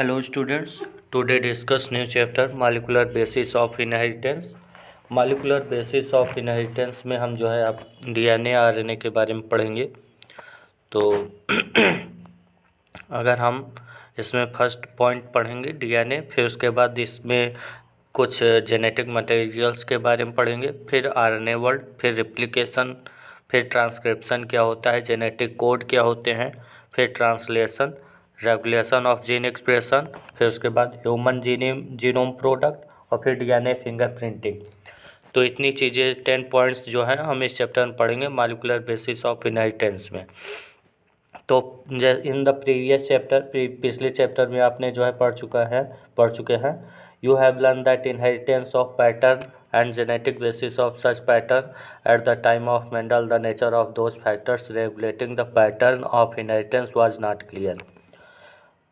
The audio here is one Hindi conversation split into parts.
Hello students, today discuss new chapter molecular basis of inheritance। molecular basis of inheritance में हम जो है आप DNA RNA के बारे में पढ़ेंगे। तो अगर हम इसमें फर्स्ट पॉइंट पढ़ेंगे DNA, फिर उसके बाद इसमें कुछ जेनेटिक मटेरियल्स के बारे में पढ़ेंगे, फिर RNA वर्ड, फिर रिप्लिकेशन, फिर ट्रांसक्रिप्शन क्या होता है, जेनेटिक कोड क्या होते हैं, फिर translation, regulation of gene expression, फिर उसके बाद ह्यूमन जीनोम प्रोडक्ट और फिर DNA फिंगरप्रिंटिंग। तो इतनी चीज़ें 10 पॉइंट्स जो हैं हम इस चैप्टर में पढ़ेंगे मॉलिक्यूलर बेसिस ऑफ इनहेरिटेंस में। तो इन द प्रीवियस चैप्टर, पिछले चैप्टर में आपने जो है पढ़ चुके हैं। You have learn that inheritance of pattern and genetic basis of such pattern at the time of Mendel, the nature of those factors regulating the pattern of inheritance was not clear।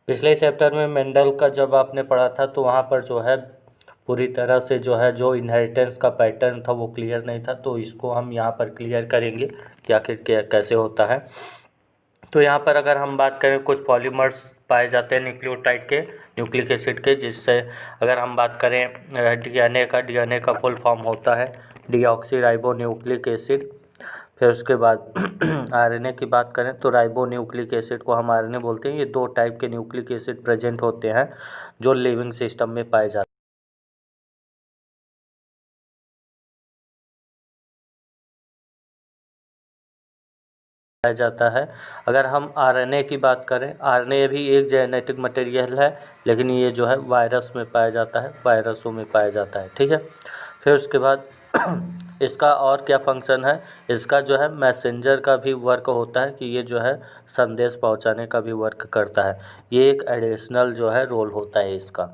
पिछले चैप्टर में मेंडल का जब आपने पढ़ा था तो वहाँ पर जो है पूरी तरह से जो है जो इनहेरिटेंस का पैटर्न था वो क्लियर नहीं था। तो इसको हम यहाँ पर क्लियर करेंगे कि आखिर कैसे होता है। तो यहाँ पर अगर हम बात करें, कुछ पॉलीमर्स पाए जाते हैं न्यूक्लियोटाइड के, न्यूक्लिक एसिड के, जिससे अगर हम बात करें डीएनए का फुल फॉर्म होता है डीऑक्सीराइबोन्यूक्लिक एसिड। फिर उसके बाद आरएनए की बात करें तो राइबोन्यूक्लिक एसिड को हम आरएनए बोलते हैं। ये दो टाइप के न्यूक्लिक एसिड प्रेजेंट होते हैं जो लिविंग सिस्टम में पाए जाता है। अगर हम आरएनए की बात करें, आरएनए भी एक जेनेटिक मटेरियल है, लेकिन ये जो है वायरस में पाया जाता है, वायरसों में पाया जाता है। ठीक है। फिर उसके बाद इसका और क्या फंक्शन है, इसका जो है मैसेंजर का भी वर्क होता है कि ये जो है संदेश पहुंचाने का भी वर्क करता है। ये एक एडिशनल जो है रोल होता है इसका।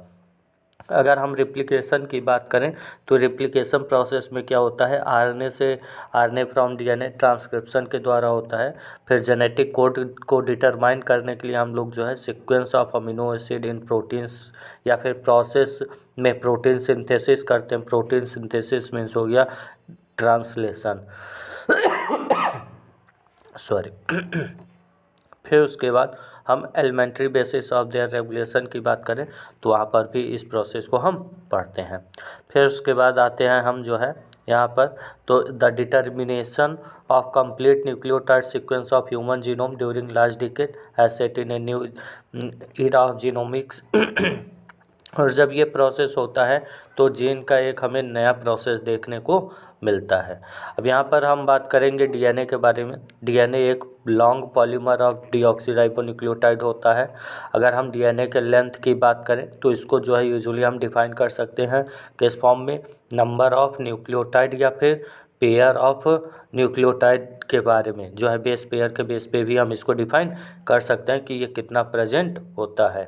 अगर हम रिप्लिकेशन की बात करें तो रिप्लिकेशन प्रोसेस में क्या होता है, आरएनए फ्रॉम डीएनए ट्रांसक्रिप्शन के द्वारा होता है। फिर जेनेटिक कोड को डिटरमाइन करने के लिए हम लोग जो है sequence of amino acid in proteins या फिर प्रोसेस में प्रोटीन सिंथेसिस करते हैं। प्रोटीन सिंथेसिस मीन्स हो गया ट्रांसलेशन सॉरी फिर उसके बाद हम elementary basis of their regulation की बात करें तो वहाँ पर भी इस प्रोसेस को हम पढ़ते हैं। फिर उसके बाद आते हैं हम जो है यहाँ पर, तो the determination of complete nucleotide sequence of human genome during last decade has set in a new era of genomics. और जब ये प्रोसेस होता है तो जीन का एक हमें नया प्रोसेस देखने को मिलता है। अब यहाँ पर हम बात करेंगे डीएनए के बारे में। डीएनए एक लॉन्ग पॉलीमर ऑफ डीऑक्सीराइबोन्यूक्लियोटाइड होता है। अगर हम डीएनए के लेंथ की बात करें तो इसको जो है यूजुअली हम डिफाइन कर सकते हैं किस फॉर्म में, नंबर ऑफ न्यूक्लियोटाइड या फिर पेयर ऑफ न्यूक्लियोटाइड के बारे में, जो है बेस पेयर के बेस पे भी हम इसको डिफाइन कर सकते हैं कि ये कितना प्रेजेंट होता है।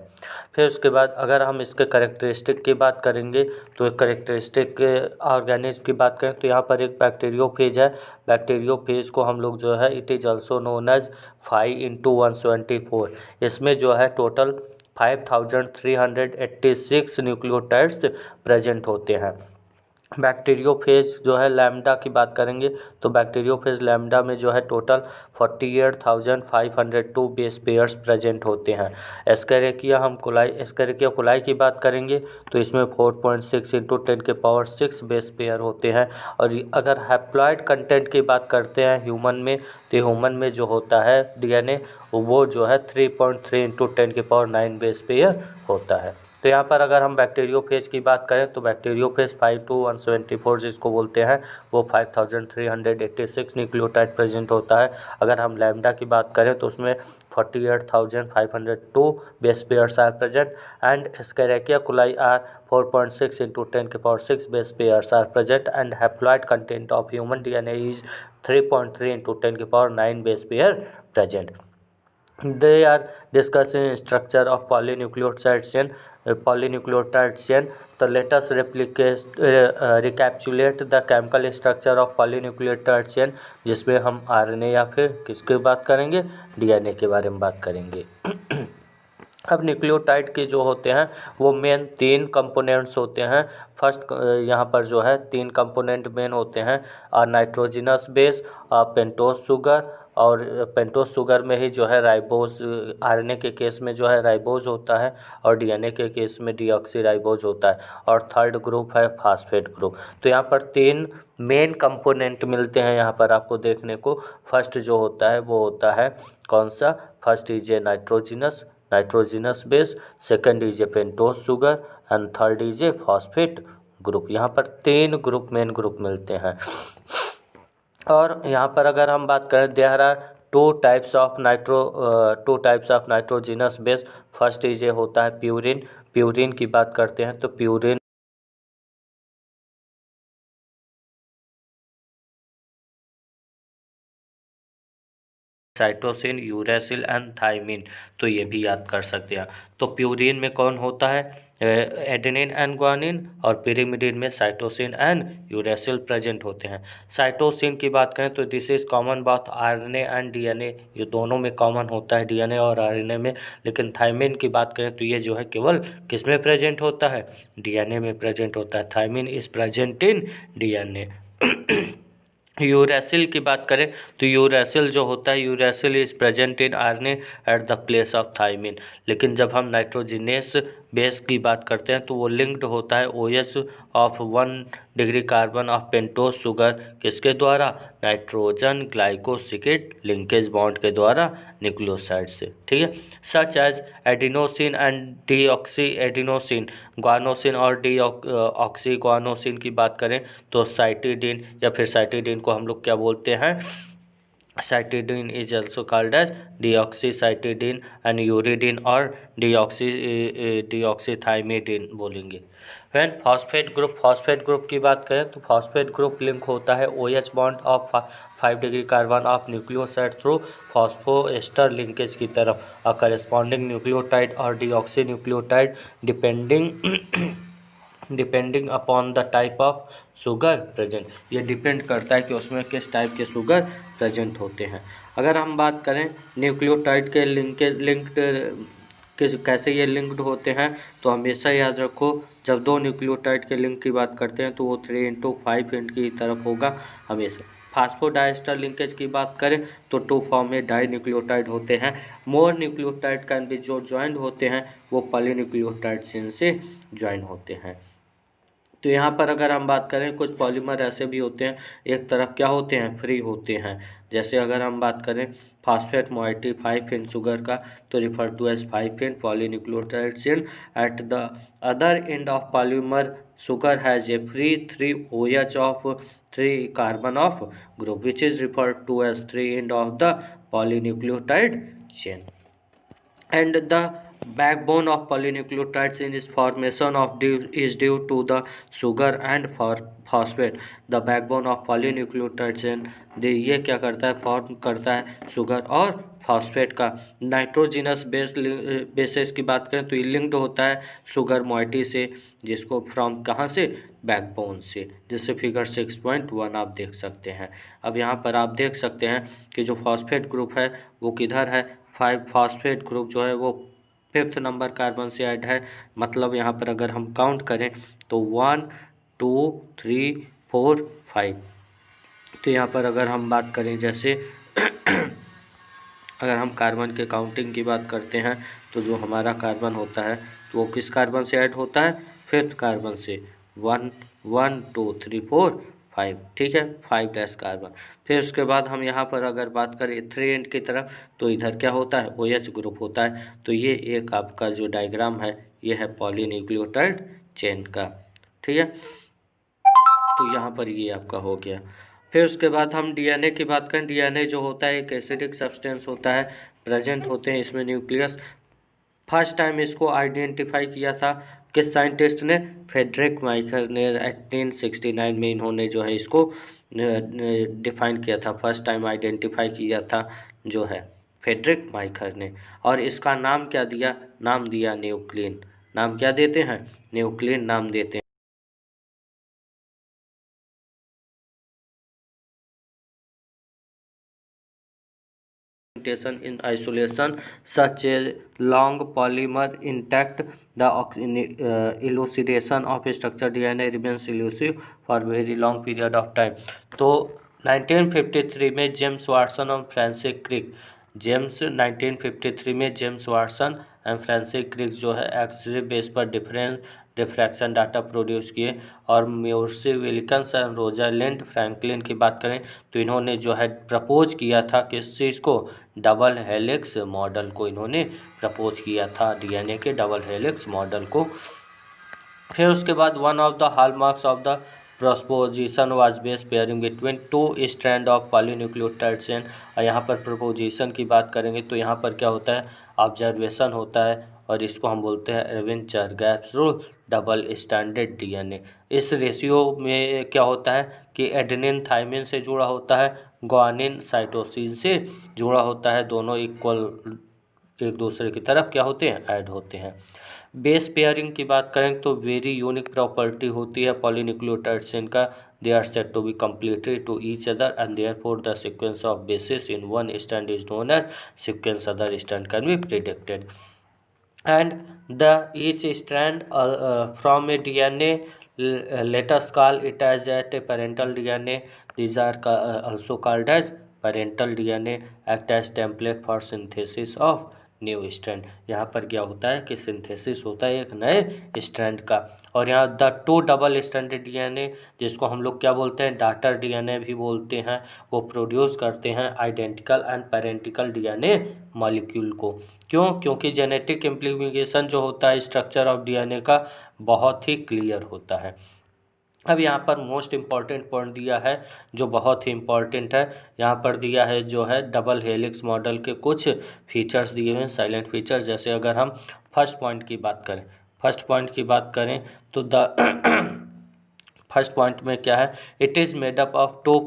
फिर उसके बाद अगर हम इसके करेक्टरिस्टिक की बात करेंगे तो करेक्टरिस्टिक ऑर्गेनिज्म की बात करें तो यहाँ पर एक बैक्टीरियोफेज है। बैक्टीरियोफेज को हम लोग जो है it is also known as 5×124। इसमें जो है टोटल 5386 न्यूक्लियोटाइड्स प्रेजेंट होते हैं। बैक्टीरियोफेज जो है लैम्डा की बात करेंगे तो बैक्टीरियोफेज लैम्डा में जो है टोटल 48,502 बेस पेयर्स प्रेजेंट होते हैं। एस्केरिकिया कोलाई की बात करेंगे तो इसमें 4.6 × 10⁶ बेस पेयर होते हैं। और अगर हैप्लॉइड कंटेंट की बात करते हैं ह्यूमन में, तो ह्यूमन में जो होता है डीएनए वो जो है 3.3 × 10⁹ बेस पेयर होता है। तो यहाँ पर अगर हम बैक्टीरियोफेज की बात करें तो बैक्टीरियोफेज 5×124 जिसको बोलते हैं वो 5386 न्यूक्लियोटाइड प्रेजेंट होता है। अगर हम लैम्डा की बात करें तो उसमें 48,502 base pairs are present and Escherichia coli are 4.6 × 10⁶ base pairs are present and haploid content of human DNA is 3.3 × 10⁹ base pair present. They are discussing structure of polynucleotide chain. So let us recapitulate the chemical structure of polynucleotide chain, जिसमें हम आरएनए या फिर किसकी बात करेंगे, डीएनए के बारे में बात करेंगे। अब न्यूक्लियोटाइड के जो होते हैं वो मेन 3 कंपोनेंट्स होते हैं। फर्स्ट यहाँ पर जो है 3 कंपोनेंट मेन होते हैं, नाइट्रोजिनस बेस, पेंटोज शुगर और पेंटोस शुगर में ही जो है राइबोज, आरएनए के केस में जो है राइबोज होता है और डीएनए के केस में डीऑक्सीराइबोज होता है। और थर्ड ग्रुप है फास्फेट ग्रुप। तो यहाँ पर 3 मेन कंपोनेंट मिलते हैं यहाँ पर आपको देखने को। फर्स्ट जो होता है वो होता है कौन सा, first is A nitrogenous base, second is a pentose sugar and third is a phosphate group. यहाँ पर 3 ग्रुप, मेन ग्रुप मिलते हैं। और यहाँ पर अगर हम बात करें, there are two types of nitrogenous base. First is a होता है प्यूरिन की बात करते हैं तो purine cytosine, uracil and thymine, तो ये भी याद कर सकते हैं। तो प्यूरिन में कौन होता है, एडेनिन एंड ग्वानिन, और पिरिमिडिन में साइटोसिन एंड यूरेसिल प्रेजेंट होते हैं। साइटोसिन की बात करें तो दिस इज कॉमन बात आरएनए एंड डीएनए, ये दोनों में कॉमन होता है, डीएनए और आरएनए में। लेकिन थाइमिन की बात करें तो ये जो है केवल किस में प्रेजेंट होता है, डीएनए में प्रेजेंट होता है। Thymine is present in DNA. Uracil की बात करें तो यूरेसिल जो होता है, uracil is present in RNA at the place of thymine. लेकिन जब हम नाइट्रोजिनेस बेस की बात करते हैं तो वो लिंक्ड होता है OH of 1 degree carbon of pentose sugar किसके द्वारा, नाइट्रोजन ग्लाइकोसिकेट लिंकेज बॉन्ड के द्वारा न्यूक्लियोसाइड से, ठीक है। Such as adenosine and deoxy adenosine, guanosine और डीऑक्सी ग्वानोसिन की बात करें तो साइटिडीन, या फिर साइटिडीन को हम लोग क्या बोलते हैं, cytidine is also called as deoxycytidine and uridine और डीऑक्सीथाइमिडीन बोलेंगे। वैन फॉस्फेट ग्रुप की बात करें तो फॉस्फेट ग्रुप लिंक होता है OH bond of 5 degree carbon of nucleoside through phosphoester linkage की तरफ, अ करेस्पॉन्डिंग न्यूक्लियोटाइड और deoxy nucleotide depending upon the type of sugar present. ये डिपेंड करता है कि उसमें किस टाइप के शुगर प्रेजेंट होते हैं। अगर हम बात करें न्यूक्लियोटाइड के लिंक्ड कैसे ये लिंक्ड होते हैं, तो हमेशा याद रखो जब 2 न्यूक्लियोटाइड के लिंक की बात करते हैं तो वो 3:5 की तरफ होगा हमेशा। फास्फोडाइस्टर लिंकेज की बात करें तो 2 फॉर्म में डाई न्यूक्लियोटाइड होते हैं। मोर न्यूक्लियोटाइड कैन बी जो ज्वाइंट होते हैं वो पॉलीन्यूक्लियोटाइड चेन से ज्वाइन होते हैं। तो यहाँ पर अगर हम बात करें कुछ पॉलीमर ऐसे भी होते हैं, एक तरफ क्या होते हैं, फ्री होते हैं। जैसे अगर हम बात करें फास्फेट मोइटी 5 शुगर का तो refer to as 5 polynucleotide chain. At the other end of polymer sugar has a free 3 OH of 3 carbon of group which is referred to as 3 end of the polynucleotide chain. And the backbone of polynucleotide chain is formation of is due to the sugar and phosphate. The backbone of polynucleotide chain ये क्या करता है, फॉर्म करता है शुगर और फॉस्फेट का। नाइट्रोजिनस बेसेस की बात करें तो ये लिंक्ड होता है शुगर मोइटी से, जिसको फ्रॉम कहाँ से, बैकबोन से, जिससे फिगर 6.1 आप देख सकते हैं। अब यहाँ पर आप देख सकते हैं कि जो फॉस्फेट ग्रुप है वो किधर है, 5 फॉस्फेट ग्रुप जो है वो 5th नंबर कार्बन से ऐड है। मतलब यहाँ पर अगर हम काउंट करें तो 1 2 3 4 5। तो यहाँ पर अगर हम बात करें जैसे अगर हम कार्बन के काउंटिंग की बात करते हैं तो जो हमारा कार्बन होता है तो वो किस कार्बन से ऐड होता है, 5th कार्बन से। 1 1 2 3 4 5, ठीक है, 5 कार्बन। फिर उसके बाद हम यहाँ पर अगर बात करें 3 एंड की तरफ तो इधर क्या होता है, OH ग्रुप होता है। तो ये एक आपका जो डायग्राम है ये है पॉलीन्यूक्लियोटाइड चेन का, ठीक है। तो यहाँ पर ये आपका हो गया। फिर उसके बाद हम डीएनए की बात करें। डीएनए जो होता है एक एसिडिक सब्सटेंस होता है, प्रेजेंट होते हैं इसमें न्यूक्लियस। फर्स्ट टाइम इसको आइडेंटिफाई किया था किस साइंटिस्ट ने, फ्रेडरिक माइकर ने 1869 में इन्होंने जो है इसको डिफाइन किया था, फर्स्ट टाइम आइडेंटिफाई किया था जो है फ्रेडरिक माइकर ने। और इसका नाम क्या दिया, नाम दिया न्यूक्लिन। नाम क्या देते हैं, न्यूक्लिन नाम देते हैं। in isolation, such a long polymer intact, the elucidation of structure DNA remains elusive for very long period of time। तो 1953 में जेम्स वाटसन और फ्रांसिस क्रिक 1953 में James Watson and Francis Crick जो है एक्सरे बेस पर डिफ्रैक्शन डाटा प्रोड्यूस किए। और Maurice Wilkins and Rosalind Franklin की बात करें तो इन्होंने जो है प्रपोज किया था किस चीज़ को, डबल हेलिक्स मॉडल को इन्होंने प्रपोज किया था, डीएनए के डबल हेलिक्स मॉडल को। फिर उसके बाद one of the hallmarks of the preposition was base pairing between two strand of polynucleotide chain. और यहाँ पर प्रपोजिशन की बात करेंगे तो यहाँ पर क्या होता है, ऑब्जर्वेशन होता है और इसको हम बोलते हैं Erwin Chargaff's rule, double standard DNA. इस रेशियो में क्या होता है कि एडेनिन थाइमिन से जुड़ा होता है, ग्वानिन साइटोसिन से जुड़ा होता है, दोनों इक्वल एक दूसरे की तरफ क्या होते हैं, ऐड होते हैं। बेस पेयरिंग की बात करें तो वेरी यूनिक प्रॉपर्टी होती है पॉलीन्यूक्लियोटाइड चेन का, they are said to be complementary to each other and therefore the sequence of bases in one strand is known as sequence, other strand can be predicted and the each strand from a DNA, let us call it as a parental DNA. These are also called as parental DNA, act as template for synthesis of new strand. यहाँ पर क्या होता है कि सिंथेसिस होता है एक नए स्ट्रैंड का। और यहाँ the two double stranded DNA जिसको हम लोग क्या बोलते हैं, डॉटर डीएनए भी बोलते हैं, वो प्रोड्यूस करते हैं आइडेंटिकल एंड पेरेंटिकल डीएनए मॉलिक्यूल को। क्यों? क्योंकि जेनेटिक इम्प्लीमेंटेशन जो होता है स्ट्रक्चर ऑफ डीएनए का बहुत ही क्लियर होता है। अब यहाँ पर मोस्ट इम्पॉर्टेंट पॉइंट दिया है जो बहुत ही इम्पॉर्टेंट है, यहाँ पर दिया है जो है डबल हेलिक्स मॉडल के कुछ फीचर्स दिए हुए हैं, साइलेंट फीचर्स। जैसे अगर हम फर्स्ट पॉइंट की बात करें तो फर्स्ट पॉइंट में क्या है, it is made up of two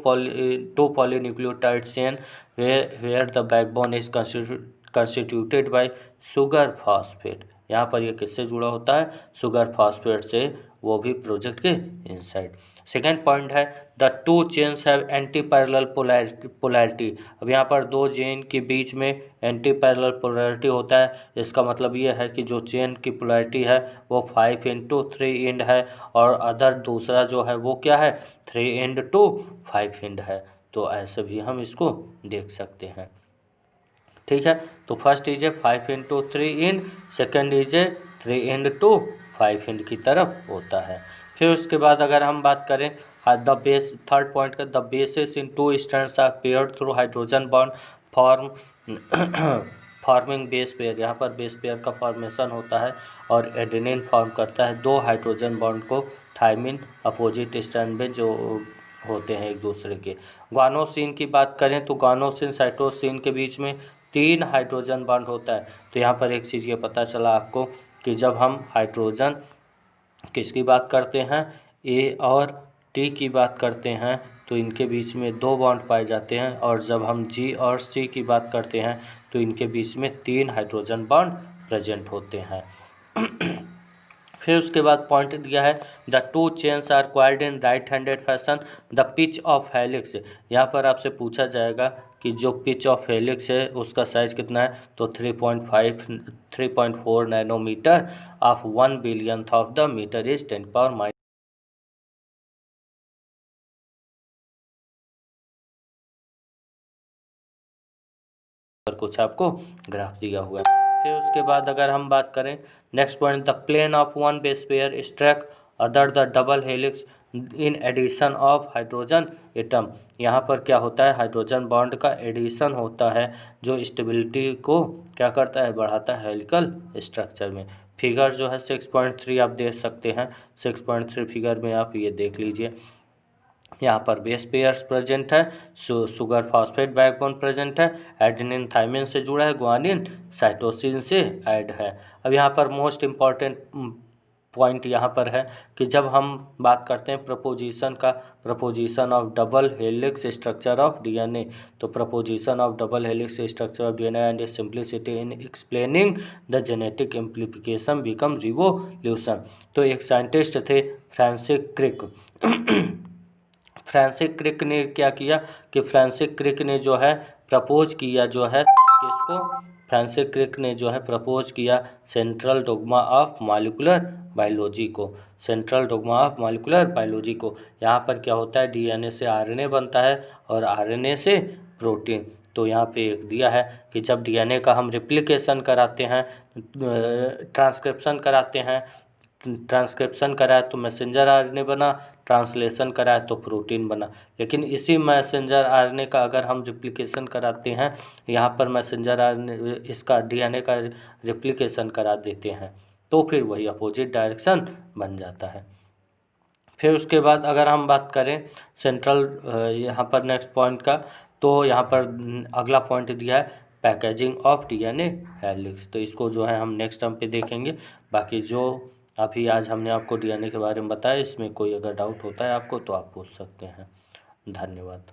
polynucleotide chain where the backbone is constituted by sugar phosphate. यहाँ पर ये किससे जुड़ा होता है, शुगर फॉस्फेट से, वो भी प्रोजेक्ट के इनसाइड। सेकेंड पॉइंट है the two chains have anti parallel polarity. अब यहाँ पर दो चेन के बीच में एंटी पैरेलल पोलैरिटी होता है, इसका मतलब ये है कि जो चेन की पोलैरिटी है वो 5:3 एंड है और अदर दूसरा जो है वो क्या है 3:5 एंड है। तो ऐसे भी हम इसको देख सकते हैं, ठीक है। तो first is A 5:3 and, second is a 3:5 and की तरफ होता है। फिर उसके बाद अगर हम बात करें द बेस, थर्ड पॉइंट का, the bases in two strands are paired through hydrogen bond forming base pair. यहाँ पर बेस पेयर का फॉर्मेशन होता है और एडेनिन फॉर्म करता है दो हाइड्रोजन बॉन्ड को थाइमिन अपोजिट स्ट्रैंड में जो होते हैं एक दूसरे के। ग्वानोसिन की बात करें तो ग्वानोसिन साइटोसिन के बीच में 3 हाइड्रोजन बॉन्ड होता है। तो यहाँ पर एक चीज़ ये पता चला आपको कि जब हम हाइड्रोजन किसकी बात करते हैं, ए और टी की बात करते हैं, तो इनके बीच में 2 बॉन्ड पाए जाते हैं। और जब हम जी और सी की बात करते हैं तो इनके बीच में 3 हाइड्रोजन बॉन्ड प्रेजेंट होते हैं। फिर उसके बाद पॉइंट दिया है the two chains are coiled in right handed fashion, the pitch of helix. यहाँ पर आपसे पूछा जाएगा कि जो पिच ऑफ हेलिक्स है उसका साइज कितना है, तो 3.4 nanometer of 1 billionth of the meter is 10⁻⁻⁻। कुछ आपको ग्राफ दिया हुआ है। फिर उसके बाद अगर हम बात करें next point, the plane of one base pair stack other the double helix in addition of hydrogen atom. यहाँ पर क्या होता है, हाइड्रोजन बॉन्ड का एडिशन होता है जो स्टेबिलिटी को क्या करता है, बढ़ाता है हेलिकल स्ट्रक्चर में। फिगर जो है 6.3 आप देख सकते हैं, 6.3 फिगर में आप ये देख लीजिए। यहाँ पर बेस पेयर्स प्रेजेंट है, शुगर फॉस्फेट बैकबोन प्रेजेंट है, एडेनिन थाइमिन से जुड़ा है, ग्वानिन साइटोसिन से ऐड है। अब यहाँ पर मोस्ट इम्पॉर्टेंट पॉइंट यहाँ पर है कि जब हम बात करते हैं प्रपोजिशन का, proposition of double helix structure of DNA, तो proposition of double helix structure of DNA and simplicity in explaining the genetic implication become revolution. तो एक साइंटिस्ट थे फ्रांसिस क्रिक। फ्रांसिस क्रिक ने क्या किया कि फ्रांसिस क्रिक ने जो है प्रपोज किया जो है किसको, फ्रांसिस क्रिक ने जो है प्रपोज किया central dogma of molecular biology को, central dogma of molecular biology को। यहाँ पर क्या होता है, डीएनए से आरएनए बनता है और आरएनए से प्रोटीन। तो यहाँ पे एक दिया है कि जब डीएनए का हम रिप्लिकेशन कराते हैं, ट्रांसक्रिप्शन कराते हैं, ट्रांसक्रिप्शन कराए तो मैसेंजर आरएनए बना, ट्रांसलेशन कराए तो प्रोटीन बना। लेकिन इसी मैसेंजर आरएनए का अगर हम रिप्लिकेशन कराते हैं, यहाँ पर मैसेंजर आरएनए इसका डीएनए का रिप्लिकेशन करा देते हैं, तो फिर वही अपोजिट डायरेक्शन बन जाता है। फिर उसके बाद अगर हम बात करें सेंट्रल यहाँ पर नेक्स्ट पॉइंट का, तो यहाँ पर अगला पॉइंट दिया है पैकेजिंग ऑफ डीएनए हेलिक्स। तो इसको जो है हम नेक्स्ट टर्म पे देखेंगे। बाकी जो अभी आज हमने आपको डीएनए के बारे में बताया, इसमें कोई अगर डाउट होता है आपको तो आप पूछ सकते हैं। धन्यवाद।